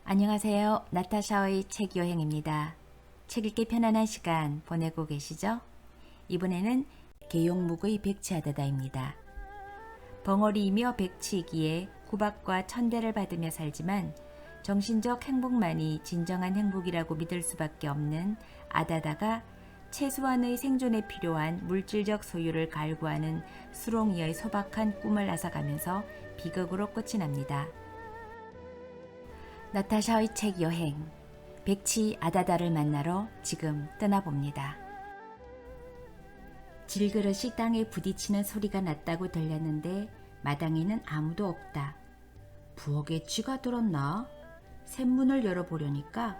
안녕하세요. 나타샤의 책 여행입니다. 책 읽기 편안한 시간 보내고 계시죠? 이번에는 계용묵의 백치아다다입니다. 벙어리이며 백치이기에 구박과 천대를 받으며 살지만 정신적 행복만이 진정한 행복이라고 믿을 수밖에 없는 아다다가 최소한의 생존에 필요한 물질적 소유를 갈구하는 수롱이의 소박한 꿈을 앗아가면서 비극으로 끝이 납니다. 나타샤의 책 여행, 백치 아다다를 만나러 지금 떠나봅니다. 질그릇이 땅에 부딪히는 소리가 났다고 들렸는데 마당에는 아무도 없다. 부엌에 쥐가 들었나? 샘문을 열어보려니까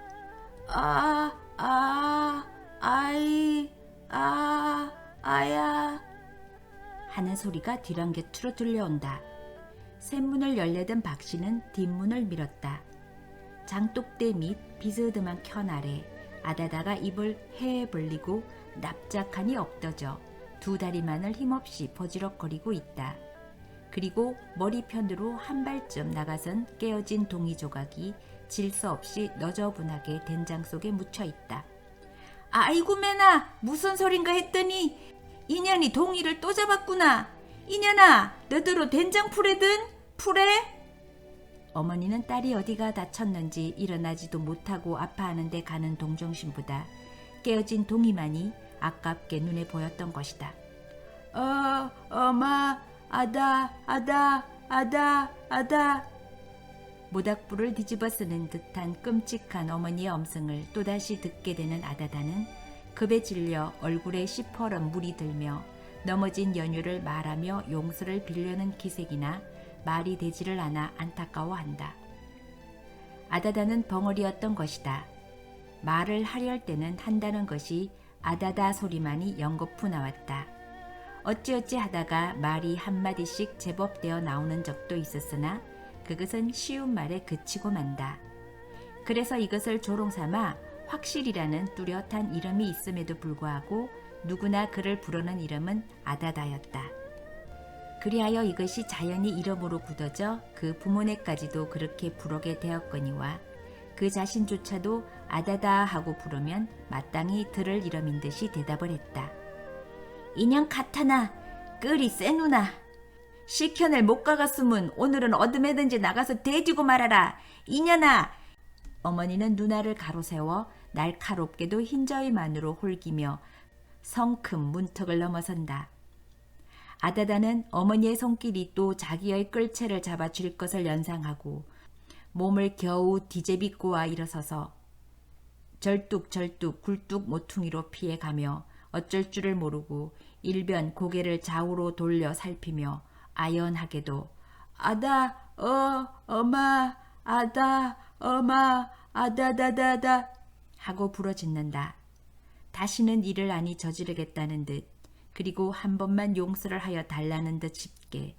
아야 하는 소리가 뒤랑곁으로 들려온다. 샘문을 열려던 박씨는 뒷문을 밀었다. 장독대 및 비스듬한 켠 아래 아다다가 입을 헤 벌리고 납작하니 엎떠져 두 다리만을 힘없이 버지럭거리고 있다. 그리고 머리편으로 한 발쯤 나가선 깨어진 동이 조각이 질서 없이 너저분하게 된장 속에 묻혀 있다. 아이고 매나, 무슨 소린가 했더니 인연이 동이를 또 잡았구나. 인연아, 너더러 된장 풀에든 풀에? 어머니는 딸이 어디가 다쳤는지 일어나지도 못하고 아파하는 데 가는 동정심보다 깨어진 동이만이 아깝게 눈에 보였던 것이다. 엄마, 아다. 모닥불을 뒤집어 쓰는 듯한 끔찍한 어머니의 엄성을 또다시 듣게 되는 아다다는 급에 질려 얼굴에 시퍼런 물이 들며 넘어진 연유를 말하며 용서를 빌려는 기색이나 말이 되지를 않아 안타까워한다. 아다다는 벙어리였던 것이다. 말을 하려 할 때는 한다는 것이 아다다 소리만이 연거푸 나왔다. 어찌어찌 하다가 말이 한마디씩 제법 되어 나오는 적도 있었으나 그것은 쉬운 말에 그치고 만다. 그래서 이것을 조롱삼아 확실이라는 뚜렷한 이름이 있음에도 불구하고 누구나 그를 부르는 이름은 아다다였다. 그리하여 이것이 자연히 이름으로 굳어져 그 부모네까지도 그렇게 부르게 되었거니와 그 자신조차도 아다다 하고 부르면 마땅히 들을 이름인 듯이 대답을 했다. 인연 카타나, 끄리 세누나. 시켜낼 못 가갔으면 오늘은 어둠에든지 나가서 대지고 말아라. 인연아. 어머니는 누나를 가로세워 날카롭게도 흰저위만으로 홀기며 성큼 문턱을 넘어선다. 아다다는 어머니의 손길이 또 자기의 끌채를 잡아 쥘 것을 연상하고 몸을 겨우 뒤제비꼬아 일어서서 절뚝절뚝 굴뚝 모퉁이로 피해가며 어쩔 줄을 모르고 일변 고개를 좌우로 돌려 살피며 아연하게도 엄마, 아다다다다 하고 부르짖는다. 다시는 이를 아니 저지르겠다는 듯 그리고 한 번만 용서를 하여 달라는 듯 싶게.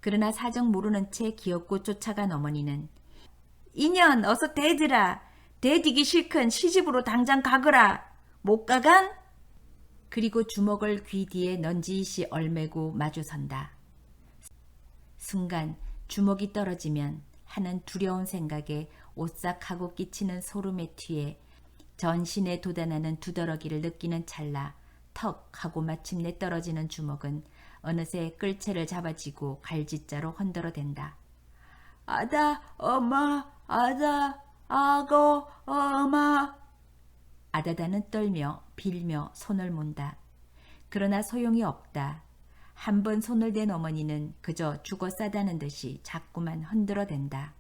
그러나 사정 모르는 채 기어코 쫓아간 어머니는 인연 어서 대드라. 대디기 싫건 시집으로 당장 가거라. 못 가간? 그리고 주먹을 귀 뒤에 넌지시 얼매고 마주선다. 순간 주먹이 떨어지면 하는 두려운 생각에 오싹하고 끼치는 소름의 뒤에 전신에 돋아나는 두더러기를 느끼는 찰나 턱 하고 마침내 떨어지는 주먹은 어느새 끌채를 잡아쥐고 갈짓자로 흔들어댄다. 엄마, 엄마. 아다다는 떨며 빌며 손을 몬다. 그러나 소용이 없다. 한 번 손을 댄 어머니는 그저 죽어 싸다는 듯이 자꾸만 흔들어댄다.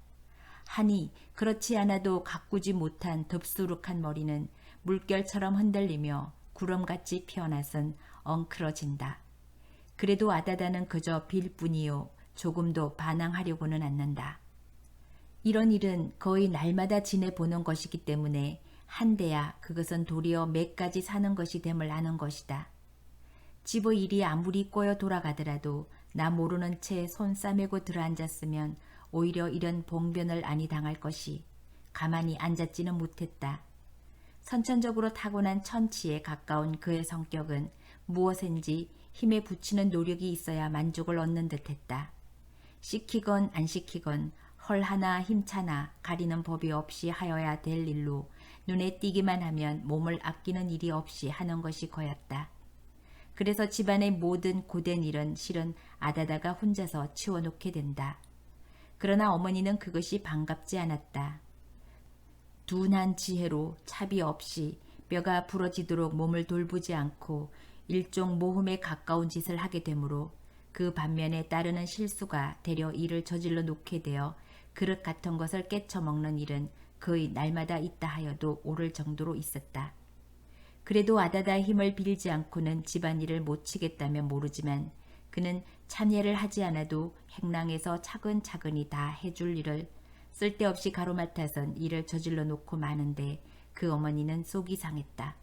하니 그렇지 않아도 가꾸지 못한 덥수룩한 머리는 물결처럼 흔들리며 구름같이 피어나선 엉클어진다. 그래도 아다다는 그저 빌 뿐이요 조금도 반항하려고는 않는다. 이런 일은 거의 날마다 지내보는 것이기 때문에 한데야 그것은 도리어 매까지 사는 것이 됨을 아는 것이다. 집의 일이 아무리 꼬여 돌아가더라도 나 모르는 채 손 싸매고 들어앉았으면 오히려 이런 봉변을 아니 당할 것이 가만히 앉았지는 못했다. 선천적으로 타고난 천치에 가까운 그의 성격은 무엇인지 힘에 붙이는 노력이 있어야 만족을 얻는 듯했다. 시키건 안 시키건 헐하나 힘차나 가리는 법이 없이 하여야 될 일로 눈에 띄기만 하면 몸을 아끼는 일이 없이 하는 것이 거였다. 그래서 집안의 모든 고된 일은 실은 아다다가 혼자서 치워놓게 된다. 그러나 어머니는 그것이 반갑지 않았다. 둔한 지혜로 차비 없이 뼈가 부러지도록 몸을 돌보지 않고 일종 모험에 가까운 짓을 하게 되므로 그 반면에 따르는 실수가 대려 일을 저질러 놓게 되어 그릇 같은 것을 깨쳐먹는 일은 거의 날마다 있다 하여도 옳을 정도로 있었다. 그래도 아다다의 힘을 빌지 않고는 집안일을 못 치겠다면 모르지만 그는 참여를 하지 않아도 행랑에서 차근차근히 다 해줄 일을 쓸데없이 가로맡아선 일을 저질러 놓고 마는데 그 어머니는 속이 상했다.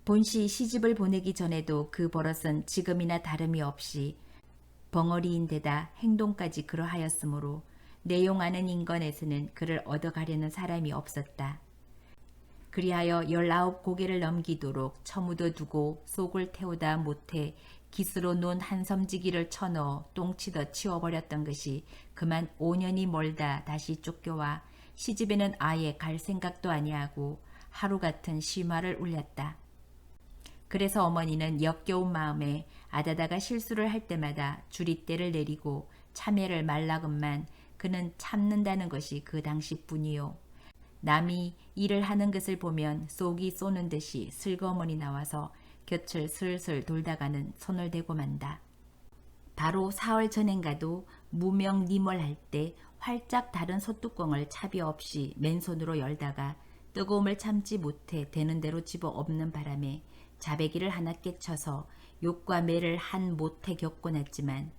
본시 시집을 보내기 전에도 그 버릇은 지금이나 다름이 없이 벙어리인데다 행동까지 그러하였으므로 내용 아는 인건에서는 그를 얻어가려는 사람이 없었다. 그리하여 19고개를 넘기도록 처무도 두고 속을 태우다 못해 기스로 논 한섬지기를 쳐넣어 똥치더 치워버렸던 것이 그만 5년이 멀다 다시 쫓겨와 시집에는 아예 갈 생각도 아니하고 하루 같은 심화를 울렸다. 그래서 어머니는 역겨운 마음에 아다다가 실수를 할 때마다 주리떼를 내리고 참회를 말라금만 그는 참는다는 것이 그 당시뿐이요. 남이 일을 하는 것을 보면 속이 쏘는 듯이 슬그머니 나와서 곁을 슬슬 돌다가는 손을 대고 만다. 바로 사흘 전엔가도 무명 니멀 할 때 활짝 다른 솥뚜껑을 차비 없이 맨손으로 열다가 뜨거움을 참지 못해 되는 대로 집어 엎는 바람에 자배기를 하나 깨쳐서 욕과 매를 한 못해 겪고 났지만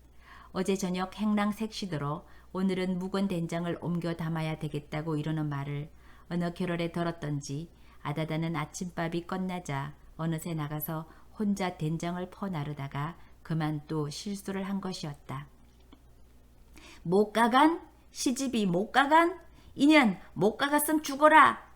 어제 저녁 행랑 색시들어 오늘은 묵은 된장을 옮겨 담아야 되겠다고 이러는 말을 어느 겨를에 들었던지 아다다는 아침밥이 끝나자 어느새 나가서 혼자 된장을 퍼 나르다가 그만 또 실수를 한 것이었다. 못 가간? 시집이 못 가간? 인연 못 가갔음 죽어라!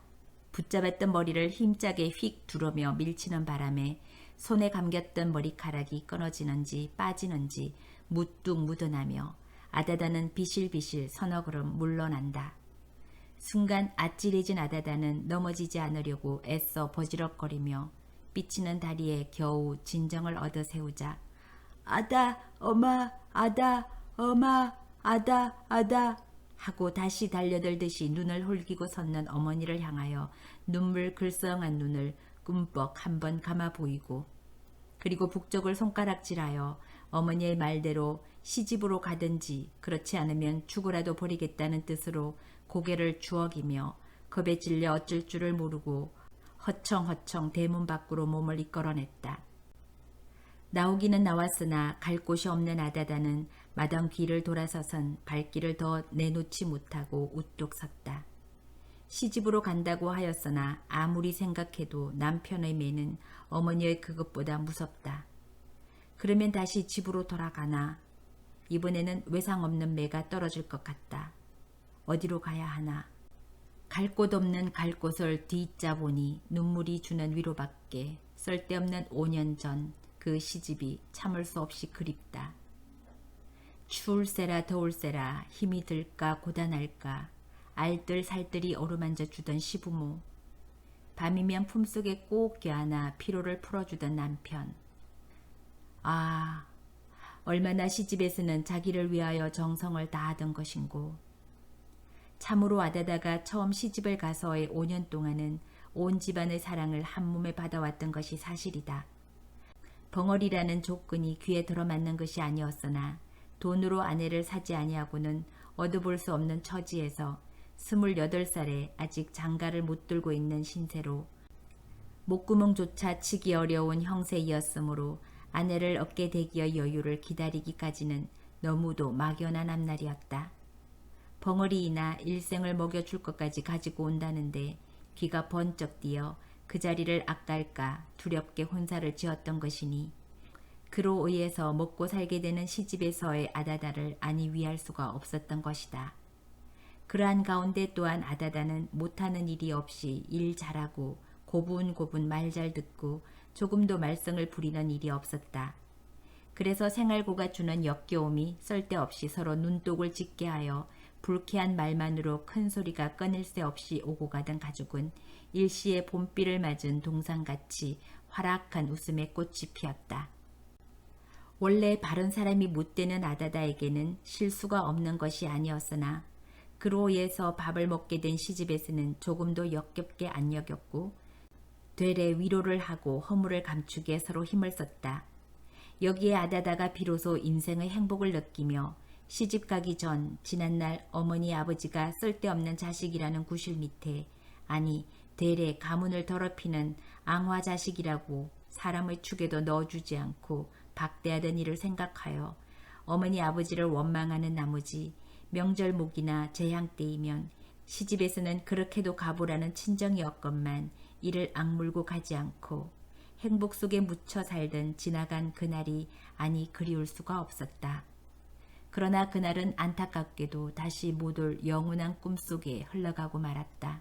붙잡았던 머리를 힘차게 휙 두르며 밀치는 바람에 손에 감겼던 머리카락이 끊어지는지 빠지는지 무뚝 묻어나며 아다다는 비실비실 서너 걸음 물러난다. 순간 아찔해진 아다다는 넘어지지 않으려고 애써 버지럭거리며 삐치는 다리에 겨우 진정을 얻어 세우자 아다 어마 아다 어마 아다 아다 하고 다시 달려들듯이 눈을 홀기고 섰는 어머니를 향하여 눈물 글썽한 눈을 꿈뻑 한번 감아 보이고 그리고 북쪽을 손가락질하여 어머니의 말대로 시집으로 가든지 그렇지 않으면 죽으라도 버리겠다는 뜻으로 고개를 주워기며 겁에 질려 어쩔 줄을 모르고 허청허청 대문 밖으로 몸을 이끌어냈다. 나오기는 나왔으나 갈 곳이 없는 아다다는 마당 뒤를 돌아서선 발길을 더 내놓지 못하고 우뚝 섰다. 시집으로 간다고 하였으나 아무리 생각해도 남편의 매는 어머니의 그것보다 무섭다. 그러면 다시 집으로 돌아가나? 이번에는 외상 없는 매가 떨어질 것 같다. 어디로 가야 하나? 갈 곳 없는 갈 곳을 뒤잇자 보니 눈물이 주는 위로밖에 쓸데없는 5년 전 그 시집이 참을 수 없이 그립다. 추울세라 더울세라 힘이 들까 고단할까 알뜰살뜰히 어루만져 주던 시부모, 밤이면 품속에 꼭 껴안아 피로를 풀어주던 남편. 아, 얼마나 시집에서는 자기를 위하여 정성을 다하던 것인고. 참으로 아다다가 처음 시집을 가서의 5년 동안은 온 집안의 사랑을 한 몸에 받아왔던 것이 사실이다. 벙어리라는 조건이 귀에 들어맞는 것이 아니었으나 돈으로 아내를 사지 아니하고는 얻어볼 수 없는 처지에서 28살에 아직 장가를 못 들고 있는 신세로 목구멍조차 치기 어려운 형세이었으므로 아내를 얻게 되기의 여유를 기다리기까지는 너무도 막연한 앞날이었다. 벙어리이나 일생을 먹여줄 것까지 가지고 온다는데 귀가 번쩍 띄어 그 자리를 아깔까 두렵게 혼사를 지었던 것이니 그로 의해서 먹고 살게 되는 시집에서의 아다다를 아니 위할 수가 없었던 것이다. 그러한 가운데 또한 아다다는 못하는 일이 없이 일 잘하고 고분고분 말 잘 듣고 조금도 말썽을 부리는 일이 없었다. 그래서 생활고가 주는 역겨움이 쓸데없이 서로 눈독을 짓게 하여 불쾌한 말만으로 큰 소리가 끊일 새 없이 오고 가던 가족은 일시에 봄비를 맞은 동상같이 활악한 웃음에 꽃이 피었다. 원래 바른 사람이 못되는 아다다에게는 실수가 없는 것이 아니었으나 그로 인해서 밥을 먹게 된 시집에서는 조금도 역겹게 안 여겼고 되레 위로를 하고 허물을 감추게 서로 힘을 썼다. 여기에 아다다가 비로소 인생의 행복을 느끼며 시집 가기 전 지난날 어머니 아버지가 쓸데없는 자식이라는 구실 밑에 아니 대래 가문을 더럽히는 앙화 자식이라고 사람의 축에도 넣어주지 않고 박대하던 일을 생각하여 어머니 아버지를 원망하는 나머지 명절목이나 재향 때이면 시집에서는 그렇게도 가보라는 친정이 없건만 이를 악물고 가지 않고 행복 속에 묻혀 살던 지나간 그날이 아니 그리울 수가 없었다. 그러나 그날은 안타깝게도 다시 못 올 영원한 꿈속에 흘러가고 말았다.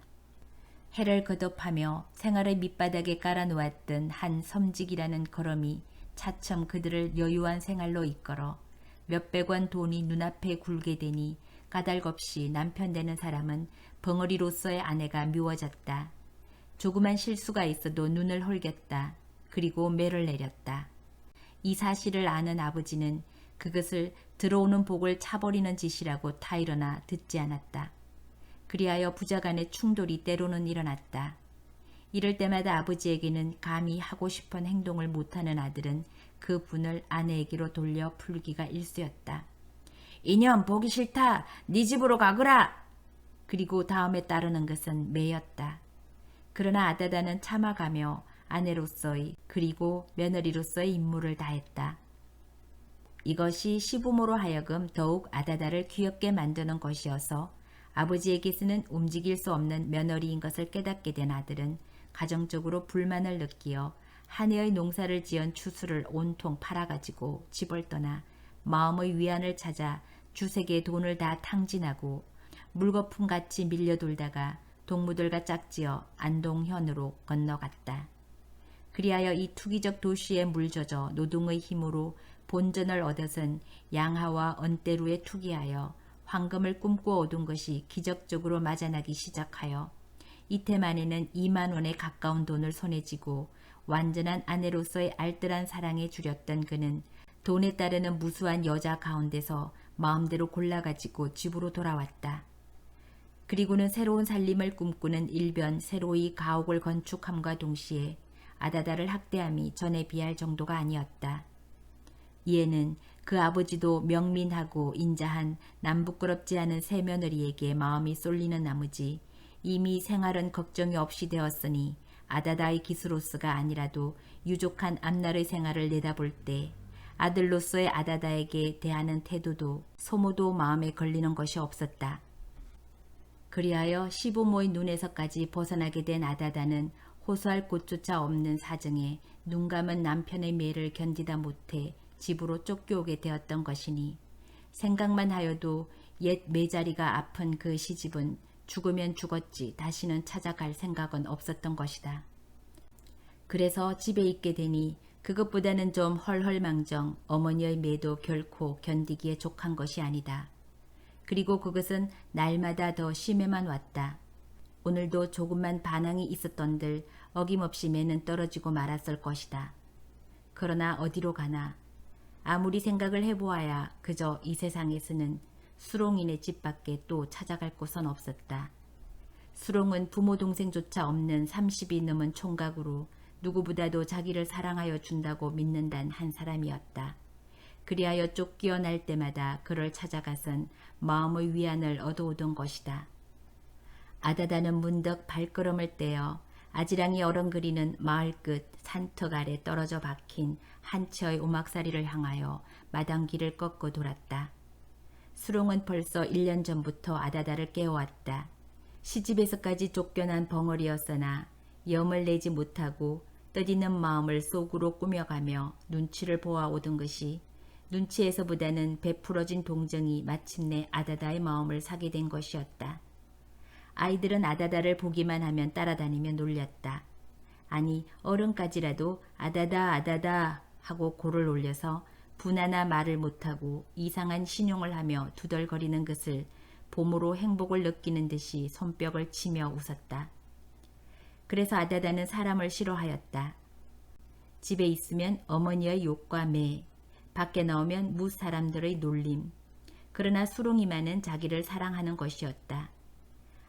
해를 거듭하며 생활의 밑바닥에 깔아놓았던 한 섬직이라는 걸음이 차츰 그들을 여유한 생활로 이끌어 몇백 원 돈이 눈앞에 굴게 되니 까닭없이 남편 되는 사람은 벙어리로서의 아내가 미워졌다. 조그만 실수가 있어도 눈을 홀겼다. 그리고 매를 내렸다. 이 사실을 아는 아버지는 그것을 들어오는 복을 차버리는 짓이라고 타일러나 듣지 않았다. 그리하여 부자간의 충돌이 때로는 일어났다. 이럴 때마다 아버지에게는 감히 하고 싶은 행동을 못하는 아들은 그 분을 아내에게로 돌려 풀기가 일쑤였다. 이년 보기 싫다. 네 집으로 가거라. 그리고 다음에 따르는 것은 매였다. 그러나 아다다는 참아가며 아내로서의 그리고 며느리로서의 임무를 다했다. 이것이 시부모로 하여금 더욱 아다다를 귀엽게 만드는 것이어서 아버지에게서는 움직일 수 없는 며느리인 것을 깨닫게 된 아들은 가정적으로 불만을 느끼어 한 해의 농사를 지은 추수를 온통 팔아가지고 집을 떠나 마음의 위안을 찾아 주색에 돈을 다 탕진하고 물거품같이 밀려돌다가 동무들과 짝지어 안동현으로 건너갔다. 그리하여 이 투기적 도시에 물젖어 노동의 힘으로 본전을 얻어선 양하와 언대루에 투기하여 황금을 꿈꿔 얻은 것이 기적적으로 맞아나기 시작하여 이태 만에는 2만 원에 가까운 돈을 손에 쥐고 완전한 아내로서의 알뜰한 사랑에 주렸던 그는 돈에 따르는 무수한 여자 가운데서 마음대로 골라가지고 집으로 돌아왔다. 그리고는 새로운 살림을 꿈꾸는 일변 새로이 가옥을 건축함과 동시에 아다다를 학대함이 전에 비할 정도가 아니었다. 이에는 그 아버지도 명민하고 인자한 남부끄럽지 않은 새며느리에게 마음이 쏠리는 나머지 이미 생활은 걱정이 없이 되었으니 아다다의 기수로서가 아니라도 유족한 앞날의 생활을 내다볼 때 아들로서의 아다다에게 대하는 태도도 소모도 마음에 걸리는 것이 없었다. 그리하여 시부모의 눈에서까지 벗어나게 된 아다다는 호소할 곳조차 없는 사정에 눈 감은 남편의 매를 견디다 못해 집으로 쫓겨오게 되었던 것이니 생각만 하여도 옛 매자리가 아픈 그 시집은 죽으면 죽었지 다시는 찾아갈 생각은 없었던 것이다. 그래서 집에 있게 되니 그것보다는 좀 헐헐망정 어머니의 매도 결코 견디기에 족한 것이 아니다. 그리고 그것은 날마다 더 심해만 왔다. 오늘도 조금만 반항이 있었던들 어김없이 매는 떨어지고 말았을 것이다. 그러나 어디로 가나 아무리 생각을 해보아야 그저 이 세상에서는 수롱이네 집밖에 또 찾아갈 곳은 없었다. 수롱은 부모 동생조차 없는 30이 넘은 총각으로 누구보다도 자기를 사랑하여 준다고 믿는단 한 사람이었다. 그리하여 쫓기어 날 때마다 그를 찾아가선 마음의 위안을 얻어오던 것이다. 아다다는 문득 발걸음을 떼어 아지랑이 어렁거리는 마을 끝 산턱 아래 떨어져 박힌 한 채의 오막사리를 향하여 마당길을 꺾고 돌았다. 수롱은 벌써 1년 전부터 아다다를 깨워왔다. 시집에서까지 쫓겨난 벙어리였으나 염을 내지 못하고 떠있는 마음을 속으로 꾸며가며 눈치를 보아오던 것이 눈치에서보다는 베풀어진 동정이 마침내 아다다의 마음을 사게 된 것이었다. 아이들은 아다다를 보기만 하면 따라다니며 놀렸다. 아니 어른까지라도 아다다 아다다 하고 고를 올려서 분하나 말을 못하고 이상한 신용을 하며 두덜거리는 것을 봄으로 행복을 느끼는 듯이 손뼉을 치며 웃었다. 그래서 아다다는 사람을 싫어하였다. 집에 있으면 어머니의 욕과 매, 밖에 나오면 무사람들의 놀림. 그러나 수롱이만은 자기를 사랑하는 것이었다.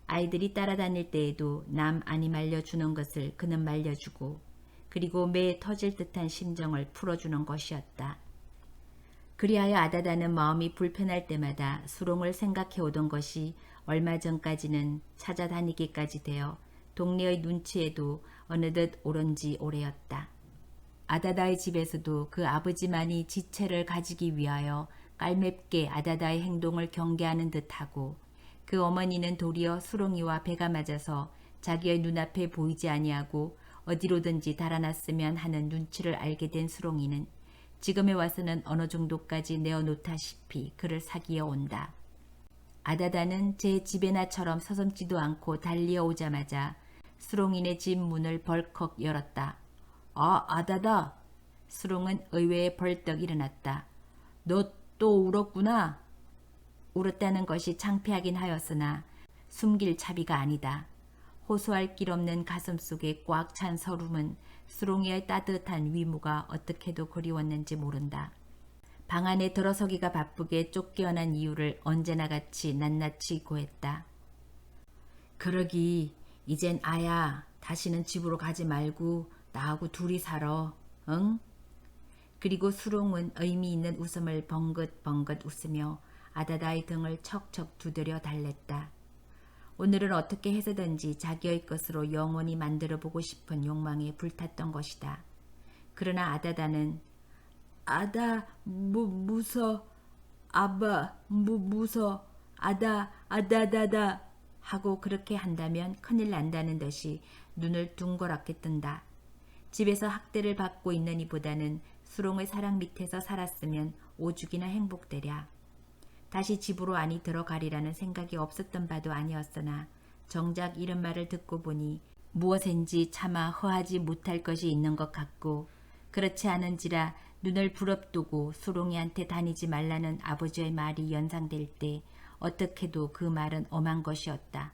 아이들이 따라다닐 때에도 남 아니 말려주는 것을 그는 말려주고 그리고 매 터질 듯한 심정을 풀어주는 것이었다. 그리하여 아다다는 마음이 불편할 때마다 수롱을 생각해오던 것이 얼마 전까지는 찾아다니기까지 되어 동네의 눈치에도 어느덧 오른 지 오래였다. 아다다의 집에서도 그 아버지만이 지체를 가지기 위하여 깔맵게 아다다의 행동을 경계하는 듯하고 그 어머니는 도리어 수롱이와 배가 맞아서 자기의 눈앞에 보이지 아니하고 어디로든지 달아났으면 하는 눈치를 알게 된 수롱이는 지금에 와서는 어느 정도까지 내어놓다시피 그를 사귀어 온다. 아다다는 제 집에나처럼 서슴지도 않고 달리어 오자마자 수롱이네 집 문을 벌컥 열었다. 아, 아다다. 수롱은 의외에 벌떡 일어났다. 너 또 울었구나. 울었다는 것이 창피하긴 하였으나 숨길 차비가 아니다. 호소할 길 없는 가슴 속에 꽉 찬 서름은 수롱이의 따뜻한 위무가 어떻게도 그리웠는지 모른다. 방 안에 들어서기가 바쁘게 쫓겨난 이유를 언제나 같이 낱낱이 고했다. 그러기 이젠 아야 다시는 집으로 가지 말고 나하고 둘이 살아. 응? 그리고 수롱은 의미 있는 웃음을 벙긋벙긋 웃으며 아다다의 등을 척척 두드려 달랬다. 오늘은 어떻게 해서든지 자기의 것으로 영원히 만들어보고 싶은 욕망에 불탔던 것이다. 그러나 아다다는 아다 무서 아바 무서 아다다다 하고 그렇게 한다면 큰일 난다는 듯이 눈을 둥그렇게 뜬다. 집에서 학대를 받고 있는 이보다는 수롱의 사랑 밑에서 살았으면 오죽이나 행복되랴. 다시 집으로 안이 들어가리라는 생각이 없었던 바도 아니었으나 정작 이런 말을 듣고 보니 무엇인지 차마 허하지 못할 것이 있는 것 같고 그렇지 않은지라 눈을 부릅뜨고 수롱이한테 다니지 말라는 아버지의 말이 연상될 때 어떻게도 그 말은 엄한 것이었다.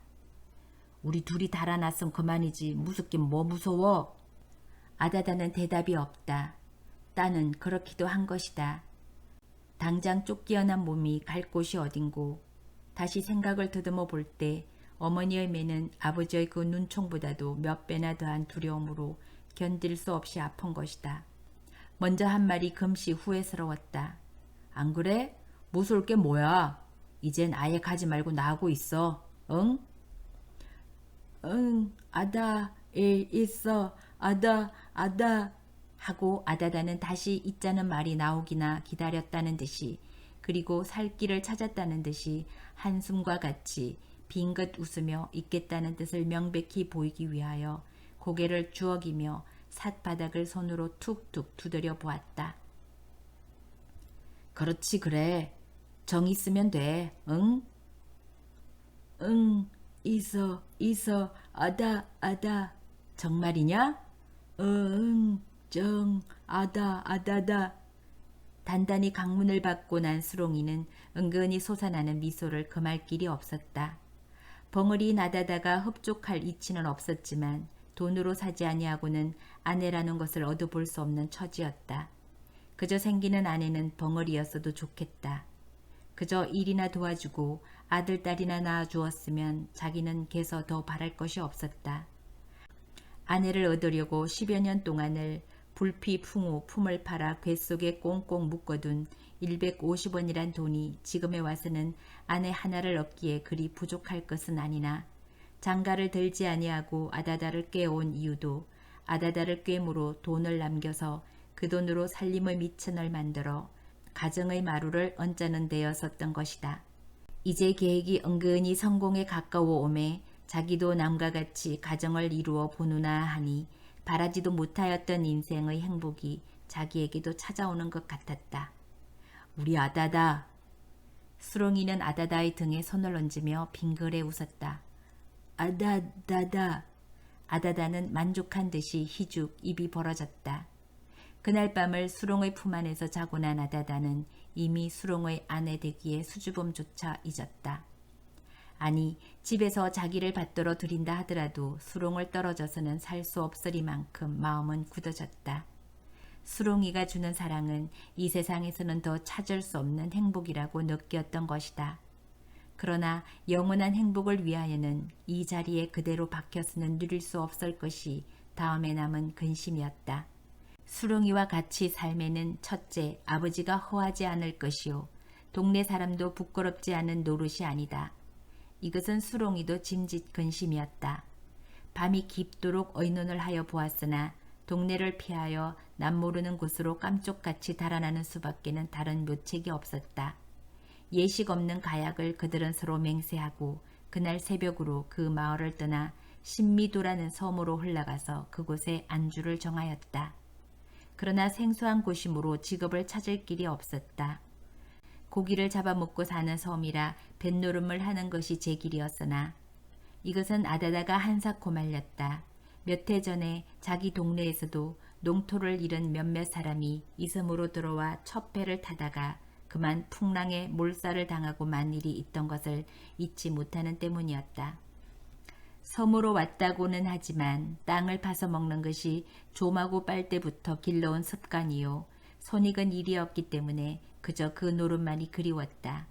우리 둘이 달아났으면 그만이지 무섭긴 뭐 무서워. 아다다는 대답이 없다. 따는 그렇기도 한 것이다. 당장 쫓겨난 몸이 갈 곳이 어딘고. 다시 생각을 더듬어 볼 때 어머니의 매는 아버지의 그 눈총보다도 몇 배나 더한 두려움으로 견딜 수 없이 아픈 것이다. 먼저 한 말이 금시 후회스러웠다. 안 그래? 무서울 게 뭐야? 이젠 아예 가지 말고 나하고 있어. 응? 응, 아다, 있어. 아다. 하고 아다다는 다시 있자는 말이 나오기나 기다렸다는 듯이 그리고 살 길을 찾았다는 듯이 한숨과 같이 빙긋 웃으며 있겠다는 뜻을 명백히 보이기 위하여 고개를 주워기며 삿바닥을 손으로 툭툭 두드려 보았다. 그렇지 그래. 정 있으면 돼. 응? 응, 있어. 아다. 정말이냐? 응. 아다다. 단단히 강문을 받고 난 수롱이는 은근히 솟아나는 미소를 금할 길이 없었다. 벙어리 나다다가 흡족할 이치는 없었지만 돈으로 사지 아니하고는 아내라는 것을 얻어볼 수 없는 처지였다. 그저 생기는 아내는 벙어리였어도 좋겠다. 그저 일이나 도와주고 아들 딸이나 낳아주었으면 자기는 개서 더 바랄 것이 없었다. 아내를 얻으려고 10여 년 동안을 불피풍우 품을 팔아 뱃속에 꽁꽁 묶어둔 150원이란 돈이 지금에 와서는 아내 하나를 얻기에 그리 부족할 것은 아니나 장가를 들지 아니하고 아다다를 꾀어온 이유도 아다다를 꾀므로 돈을 남겨서 그 돈으로 살림의 미천을 만들어 가정의 마루를 얹자는 데였었던 것이다. 이제 계획이 은근히 성공에 가까워 오매 자기도 남과 같이 가정을 이루어 보누나 하니 바라지도 못하였던 인생의 행복이 자기에게도 찾아오는 것 같았다. 우리 아다다. 수롱이는 아다다의 등에 손을 얹으며 빙그레 웃었다. 아다다다. 아다다는 만족한 듯이 희죽 입이 벌어졌다. 그날 밤을 수롱의 품 안에서 자고 난 아다다는 이미 수롱의 아내 되기에 수줍음조차 잊었다. 아니 집에서 자기를 받들어 들인다 하더라도 수롱을 떨어져서는 살 수 없으리만큼 마음은 굳어졌다. 수롱이가 주는 사랑은 이 세상에서는 더 찾을 수 없는 행복이라고 느꼈던 것이다. 그러나 영원한 행복을 위하여는 이 자리에 그대로 박혀서는 누릴 수 없을 것이 다음에 남은 근심이었다. 수롱이와 같이 삶에는 첫째, 아버지가 허하지 않을 것이요. 동네 사람도 부끄럽지 않은 노릇이 아니다. 이것은 수롱이도 짐짓 근심이었다. 밤이 깊도록 의논을 하여 보았으나 동네를 피하여 남모르는 곳으로 깜쪽같이 달아나는 수밖에는 다른 묘책이 없었다. 예식 없는 가약을 그들은 서로 맹세하고 그날 새벽으로 그 마을을 떠나 신미도라는 섬으로 흘러가서 그곳에 안주를 정하였다. 그러나 생소한 곳이므로 직업을 찾을 길이 없었다. 고기를 잡아먹고 사는 섬이라 뱃노름을 하는 것이 제 길이었으나 이것은 아다다가 한사코 말렸다. 몇 해 전에 자기 동네에서도 농토를 잃은 몇몇 사람이 이 섬으로 들어와 첫 배를 타다가 그만 풍랑에 몰살을 당하고 만 일이 있던 것을 잊지 못하는 때문이었다. 섬으로 왔다고는 하지만 땅을 파서 먹는 것이 조마고 빨때부터 길러온 습관이요. 손익은 일이었기 때문에 그저 그 노릇만이 그리웠다.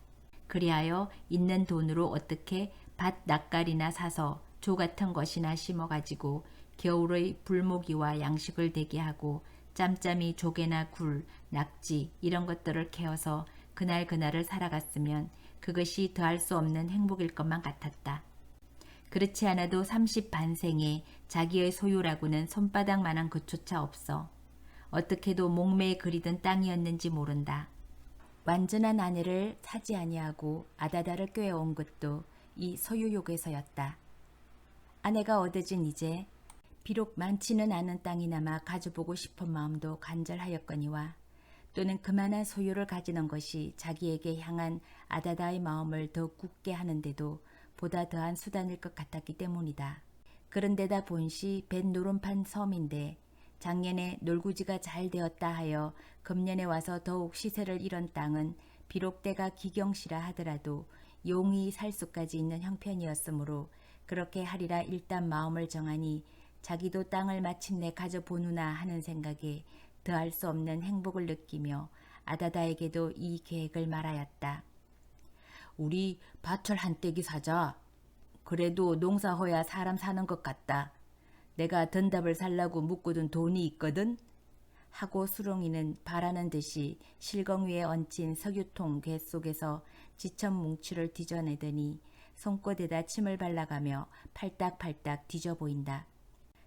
그리하여 있는 돈으로 어떻게 밭 낯갈이나 사서 조 같은 것이나 심어가지고 겨울의 불모기와 양식을 되게 하고 짬짬이 조개나 굴, 낙지 이런 것들을 캐어서 그날그날을 살아갔으면 그것이 더할 수 없는 행복일 것만 같았다. 그렇지 않아도 30반생에 자기의 소유라고는 손바닥만한 것조차 없어 어떻게도 목매에 그리던 땅이었는지 모른다. 완전한 아내를 사지 아니하고 아다다를 꾀어온 것도 이 소유욕에서였다. 아내가 얻어진 이제 비록 많지는 않은 땅이나마 가져보고 싶은 마음도 간절하였거니와 또는 그만한 소유를 가지는 것이 자기에게 향한 아다다의 마음을 더 굳게 하는데도 보다 더한 수단일 것 같았기 때문이다. 그런데다 본시 뱃노름판 섬인데 작년에 놀구지가 잘 되었다 하여 금년에 와서 더욱 시세를 잃은 땅은 비록 때가 기경시라 하더라도 용이 살 수까지 있는 형편이었으므로 그렇게 하리라 일단 마음을 정하니 자기도 땅을 마침내 가져보누나 하는 생각에 더할 수 없는 행복을 느끼며 아다다에게도 이 계획을 말하였다. 우리 밭을 한 떼기 사자. 그래도 농사허야 사람 사는 것 같다. 내가 던답을 살라고 묶어둔 돈이 있거든. 하고 수롱이는 바라는 듯이 실검 위에 얹힌 석유통 개 속에서 지천 뭉치를 뒤져내더니 손끝에다 침을 발라가며 팔딱팔딱 뒤져 보인다.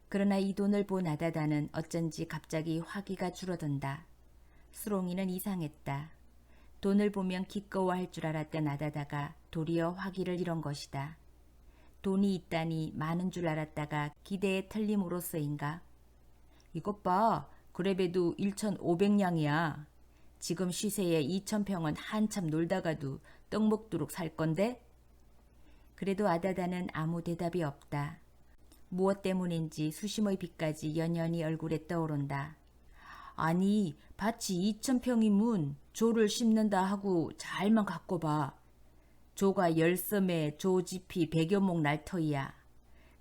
그러나 이 돈을 본 아다다는 어쩐지 갑자기 화기가 줄어든다. 수롱이는 이상했다. 돈을 보면 기꺼워할 줄 알았던 아다다가 도리어 화기를 잃은 것이다. 돈이 있다니 많은 줄 알았다가 기대에 틀림으로써인가. 이것 봐. 그래봬도 1,500냥이야. 지금 시세에 2,000평은 한참 놀다가도 떡 먹도록 살 건데? 그래도 아다다는 아무 대답이 없다. 무엇 때문인지 수심의 빛까지 연연히 얼굴에 떠오른다. 아니, 밭이 2,000평이면 조를 심는다 하고 잘만 갖고 봐. 조가 10섬에 조지피 100여목 날 터이야.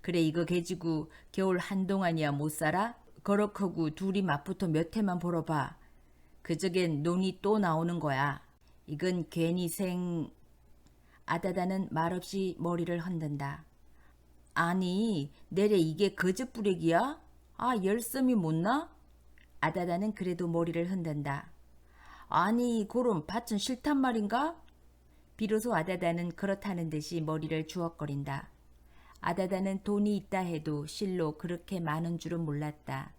그래 이거 개지고 겨울 한동안이야 못 살아? 거럭하고 둘이 맞붙어 몇 해만 벌어봐. 그저겐 논이 또 나오는 거야. 이건 괜히 아다다는 말없이 머리를 흔든다. 아니, 내래 이게 거짓부레기야? 아, 10섬이 못 나? 아다다는 그래도 머리를 흔든다. 아니, 그럼 밭은 싫단 말인가? 비로소 아다다는 그렇다는 듯이 머리를 주걱거린다. 아다다는 돈이 있다 해도 실로 그렇게 많은 줄은 몰랐다.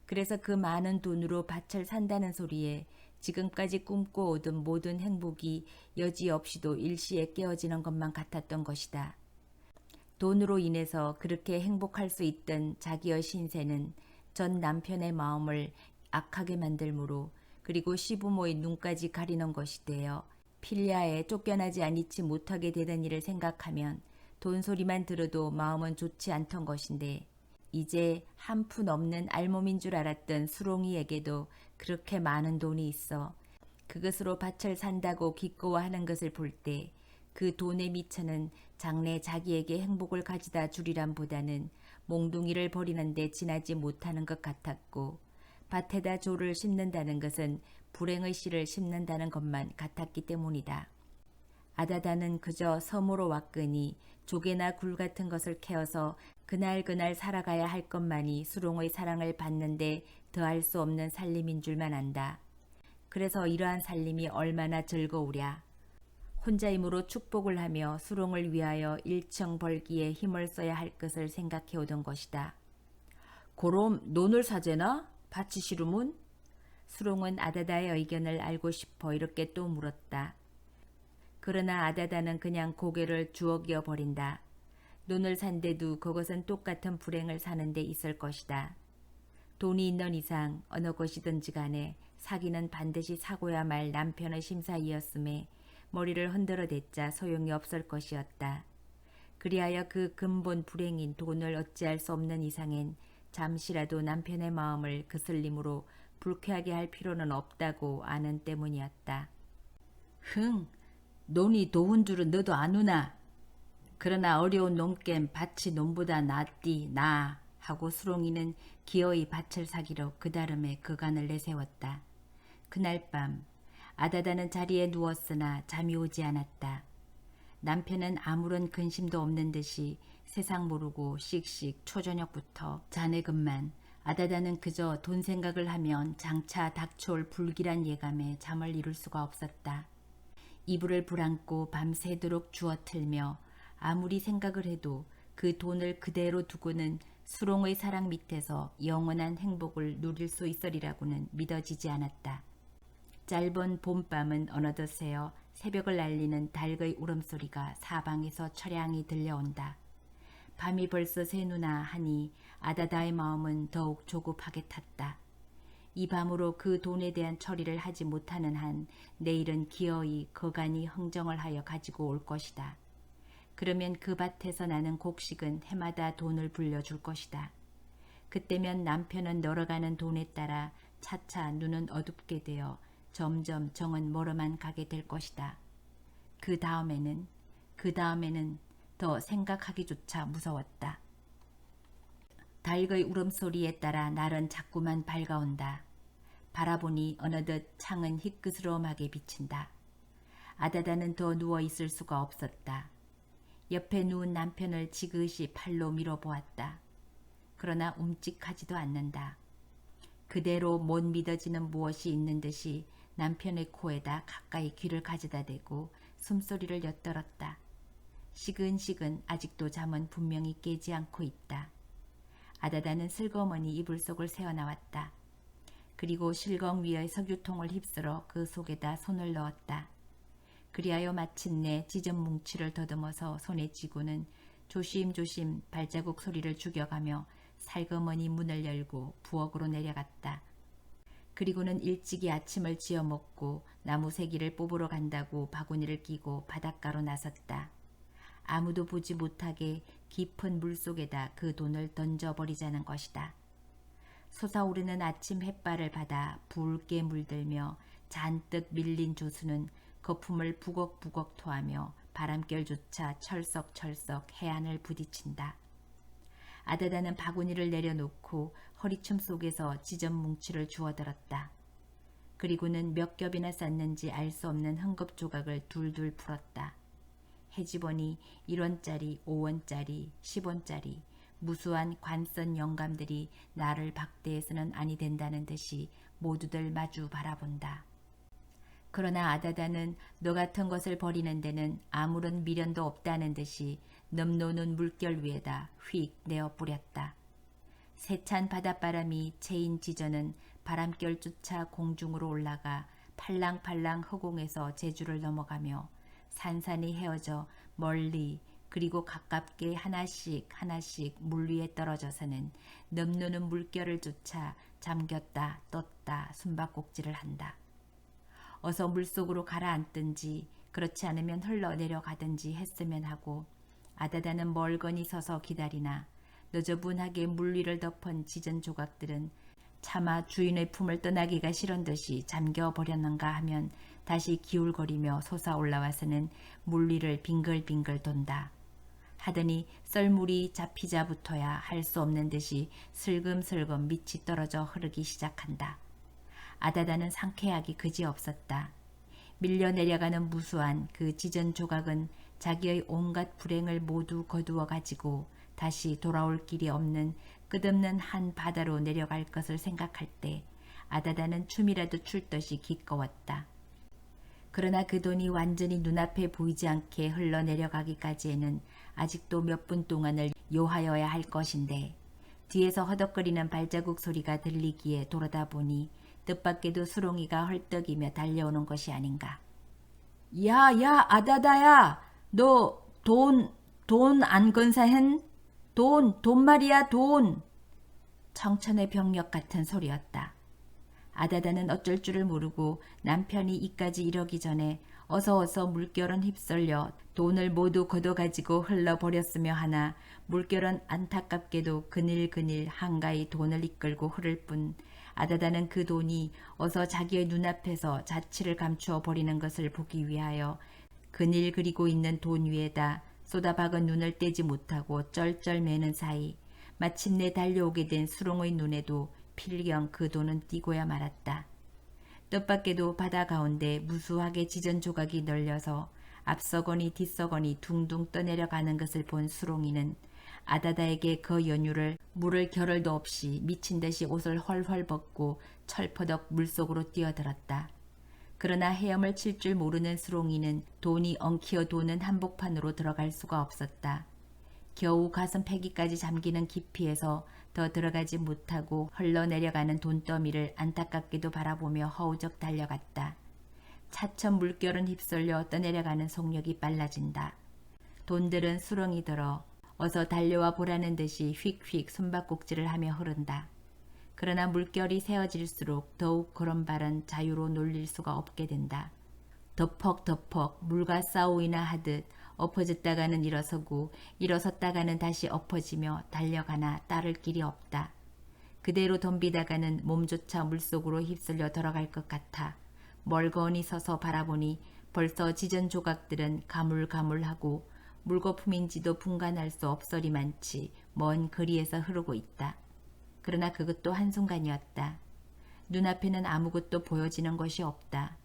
그래서 그 많은 돈으로 밭을 산다는 소리에 지금까지 꿈꿔오던 모든 행복이 여지없이도 일시에 깨어지는 것만 같았던 것이다. 돈으로 인해서 그렇게 행복할 수 있던 자기의 신세는 전 남편의 마음을 악하게 만들므로 그리고 시부모의 눈까지 가리는 것이 되어 필야에 쫓겨나지 않지 못하게 되던 일을 생각하면 돈 소리만 들어도 마음은 좋지 않던 것인데 이제 한 푼 없는 알몸인 줄 알았던 수롱이에게도 그렇게 많은 돈이 있어 그것으로 밭을 산다고 기꺼워하는 것을 볼 때 그 돈의 미천은 장래 자기에게 행복을 가져다 주리란 보다는 몽둥이를 버리는데 지나지 못하는 것 같았고, 밭에다 조를 심는다는 것은 불행의 씨를 심는다는 것만 같았기 때문이다. 아다다는 그저 섬으로 왔거니 조개나 굴 같은 것을 캐어서 그날그날 살아가야 할 것만이 수롱의 사랑을 받는데 더할 수 없는 살림인 줄만 안다. 그래서 이러한 살림이 얼마나 즐거우랴. 혼자 힘으로 축복을 하며 수롱을 위하여 일청 벌기에 힘을 써야 할 것을 생각해 오던 것이다. 고럼 논을 사재나? 밭이 싫으문? 수롱은 아다다의 의견을 알고 싶어 이렇게 또 물었다. 그러나 아다다는 그냥 고개를 주워기어 버린다. 논을 산데도 그것은 똑같은 불행을 사는 데 있을 것이다. 돈이 있는 이상 어느 것이든지 간에 사기는 반드시 사고야 말 남편의 심사이었음에 머리를 흔들어댔자 소용이 없을 것이었다. 그리하여 그 근본 불행인 돈을 어찌할 수 없는 이상엔 잠시라도 남편의 마음을 그슬림으로 불쾌하게 할 필요는 없다고 아는 때문이었다. 흥! 논이 도운 줄은 너도 아누나. 그러나 어려운 논껜 밭이 논보다 낫디 나 하고 수롱이는 기어이 밭을 사기로 그 다름에 그간을 내세웠다. 그날 밤 아다다는 자리에 누웠으나 잠이 오지 않았다. 남편은 아무런 근심도 없는 듯이 세상 모르고 씩씩 초저녁부터 자네금만 아다다는 그저 돈 생각을 하면 장차 닥쳐올 불길한 예감에 잠을 이룰 수가 없었다. 이불을 불안고 밤새도록 주워틀며 아무리 생각을 해도 그 돈을 그대로 두고는 수롱의 사랑 밑에서 영원한 행복을 누릴 수 있으리라고는 믿어지지 않았다. 짧은 봄밤은 어느덧새어 새벽을 알리는 닭의 울음소리가 사방에서 처량히 들려온다. 밤이 벌써 새누나 하니 아다다의 마음은 더욱 조급하게 탔다. 이 밤으로 그 돈에 대한 처리를 하지 못하는 한 내일은 기어이 거간이 흥정을 하여 가지고 올 것이다. 그러면 그 밭에서 나는 곡식은 해마다 돈을 불려줄 것이다. 그때면 남편은 널어가는 돈에 따라 차차 눈은 어둡게 되어 점점 정은 멀어만 가게 될 것이다. 그 다음에는 더 생각하기조차 무서웠다. 닭의 울음소리에 따라 날은 자꾸만 밝아온다. 바라보니 어느덧 창은 희끗스러움하게 비친다. 아다다는 더 누워있을 수가 없었다. 옆에 누운 남편을 지그시 팔로 밀어보았다. 그러나 움직하지도 않는다. 그대로 못 믿어지는 무엇이 있는 듯이 남편의 코에다 가까이 귀를 가져다 대고 숨소리를 엿들었다. 시근시근 아직도 잠은 분명히 깨지 않고 있다. 아다다는 슬그머니 이불 속을 새어나왔다. 그리고 실검 위의 석유통을 휩쓸어 그 속에다 손을 넣었다. 그리하여 마침내 찢은 뭉치를 더듬어서 손에 쥐고는 조심조심 발자국 소리를 죽여가며 살그머니 문을 열고 부엌으로 내려갔다. 그리고는 일찍이 아침을 지어 먹고 나무 새기를 뽑으러 간다고 바구니를 끼고 바닷가로 나섰다. 아무도 보지 못하게 깊은 물속에다 그 돈을 던져버리자는 것이다. 솟아오르는 아침 햇발을 받아 붉게 물들며 잔뜩 밀린 조수는 거품을 부걱부걱 토하며 바람결조차 철썩철썩 해안을 부딪힌다. 아다다는 바구니를 내려놓고 허리춤 속에서 찢은 뭉치를 주워들었다. 그리고는 몇 겹이나 쌌는지 알 수 없는 흥겁 조각을 둘둘 풀었다. 해집어니 1원짜리, 5원짜리, 10원짜리 무수한 관선 영감들이 나를 박대해서는 아니 된다는 듯이 모두들 마주 바라본다. 그러나 아다다는 너 같은 것을 버리는 데는 아무런 미련도 없다는 듯이 넘노는 물결 위에다 휙 내어 뿌렸다. 세찬 바닷바람이 채인 지저는 바람결조차 공중으로 올라가 팔랑팔랑 허공에서 제주를 넘어가며 산산이 헤어져 멀리 그리고 가깝게 하나씩 하나씩 물 위에 떨어져서는 넘노는 물결을 쫓아 잠겼다 떴다 숨바꼭질을 한다. 어서 물속으로 가라앉든지 그렇지 않으면 흘러내려가든지 했으면 하고 아다다는 멀거니 서서 기다리나 너저분하게 물 위를 덮은 짖은 조각들은 차마 주인의 품을 떠나기가 싫은 듯이 잠겨버렸는가 하면 다시 기울거리며 솟아올라와서는 물 위를 빙글빙글 돈다. 하더니 썰물이 잡히자부터야 할 수 없는 듯이 슬금슬금 밑이 떨어져 흐르기 시작한다. 아다다는 상쾌하기 그지없었다. 밀려 내려가는 무수한 그 지전 조각은 자기의 온갖 불행을 모두 거두어 가지고 다시 돌아올 길이 없는 끝없는 한 바다로 내려갈 것을 생각할 때 아다다는 춤이라도 출 듯이 기꺼웠다. 그러나 그 돈이 완전히 눈앞에 보이지 않게 흘러내려가기까지에는 아직도 몇 분 동안을 요하여야 할 것인데 뒤에서 허덕거리는 발자국 소리가 들리기에 돌아다 보니 뜻밖에도 수롱이가 헐떡이며 달려오는 것이 아닌가. 야, 아다다야! 너 돈 안 건사hen? 돈 말이야, 돈! 청천의 병력 같은 소리였다. 아다다는 어쩔 줄을 모르고 남편이 이까지 이러기 전에 어서 물결은 휩쓸려 돈을 모두 걷어가지고 흘러버렸으며 하나 물결은 안타깝게도 그닐그닐 한가히 돈을 이끌고 흐를 뿐 아다다는 그 돈이 어서 자기의 눈앞에서 자취를 감추어 버리는 것을 보기 위하여 그닐그리고 있는 돈 위에다 쏟아박은 눈을 떼지 못하고 쩔쩔매는 사이 마침내 달려오게 된 수롱의 눈에도 필경 그 돈은 띄고야 말았다. 뜻밖에도 바다 가운데 무수하게 지전 조각이 널려서 앞서거니 뒤서거니 둥둥 떠내려가는 것을 본 수롱이는 아다다에게 그 연유를 물을 겨를도 없이 미친 듯이 옷을 헐헐 벗고 철퍼덕 물속으로 뛰어들었다. 그러나 헤엄을 칠 줄 모르는 수롱이는 돈이 엉키어 도는 한복판으로 들어갈 수가 없었다. 겨우 가슴 패기까지 잠기는 깊이에서 더 들어가지 못하고 흘러내려가는 돈더미를 안타깝게도 바라보며 허우적 달려갔다. 차츰 물결은 휩쓸려 떠내려가는 속력이 빨라진다. 돈들은 수렁이 들어 어서 달려와 보라는 듯이 휙휙 숨바꼭질을 하며 흐른다. 그러나 물결이 세어질수록 더욱 그런 발은 자유로 놀릴 수가 없게 된다. 덕퍽덕퍽 물과 싸우이나 하듯 엎어졌다가는 일어서고 일어섰다가는 다시 엎어지며 달려가나 따를 길이 없다. 그대로 덤비다가는 몸조차 물속으로 휩쓸려 들어갈 것 같아 멀거니 서서 바라보니 벌써 지전 조각들은 가물가물하고 물거품인지도 분간할 수 없어리만치 먼 거리에서 흐르고 있다. 그러나 그것도 한순간이었다. 눈앞에는 아무것도 보여지는 것이 없다.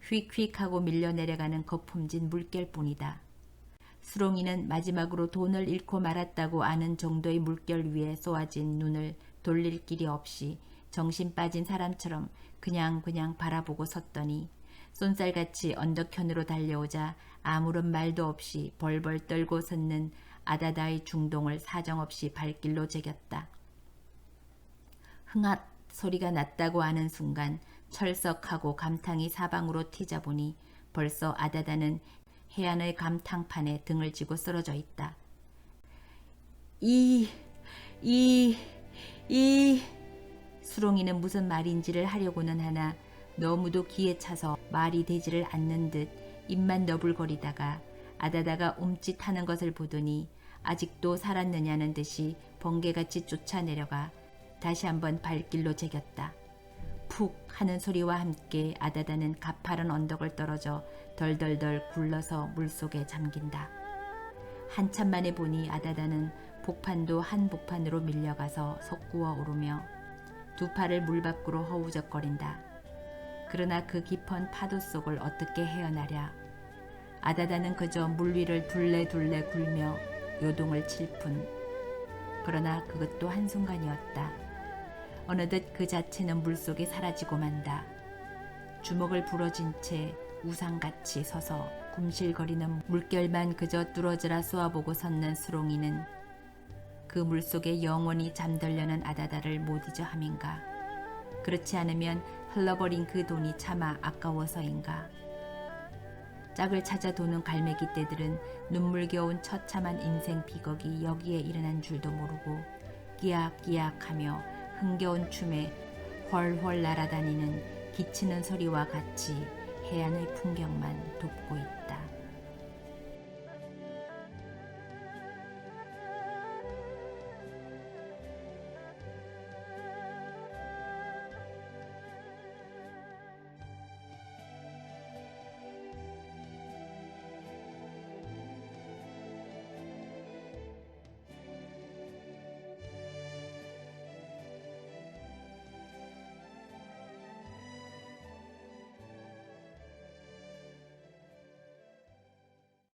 휙휙하고 밀려 내려가는 거품진 물결뿐이다. 수롱이는 마지막으로 돈을 잃고 말았다고 아는 정도의 물결 위에 쏘아진 눈을 돌릴 길이 없이 정신 빠진 사람처럼 그냥 바라보고 섰더니 쏜살같이 언덕편으로 달려오자 아무런 말도 없이 벌벌 떨고 섰는 아다다의 중동을 사정없이 발길로 제겼다. 흥앗 소리가 났다고 아는 순간 철썩하고 감탕이 사방으로 튀자보니 벌써 아다다는 해안의 감탕판에 등을 쥐고 쓰러져 있다. 수롱이는 무슨 말인지를 하려고는 하나 너무도 기에 차서 말이 되지를 않는 듯 입만 너불거리다가 아다다가 움찔하는 것을 보더니 아직도 살았느냐는 듯이 번개같이 쫓아내려가 다시 한번 발길로 제겼다. 푹 하는 소리와 함께 아다다는 가파른 언덕을 떨어져 덜덜덜 굴러서 물속에 잠긴다. 한참 만에 보니 아다다는 복판도 한 복판으로 밀려가서 솟구어 오르며 두 팔을 물 밖으로 허우적거린다. 그러나 그 깊은 파도 속을 어떻게 헤어나랴. 아다다는 그저 물 위를 둘레둘레 굴며 요동을 칠 뿐. 그러나 그것도 한순간이었다. 어느덧 그 자체는 물속에 사라지고 만다. 주먹을 부러진 채 우상같이 서서 굼실거리는 물결만 그저 뚫어져라 쏘아보고 섰는 수롱이는 그 물속에 영원히 잠들려는 아다다를 못 잊어 함인가. 그렇지 않으면 흘러버린 그 돈이 차마 아까워서인가. 짝을 찾아 도는 갈매기 떼들은 눈물겨운 처참한 인생 비극이 여기에 일어난 줄도 모르고 끼약끼약하며 흥겨운 춤에 훨훨 날아다니는 기치는 소리와 같이 해안의 풍경만 돕고 있다.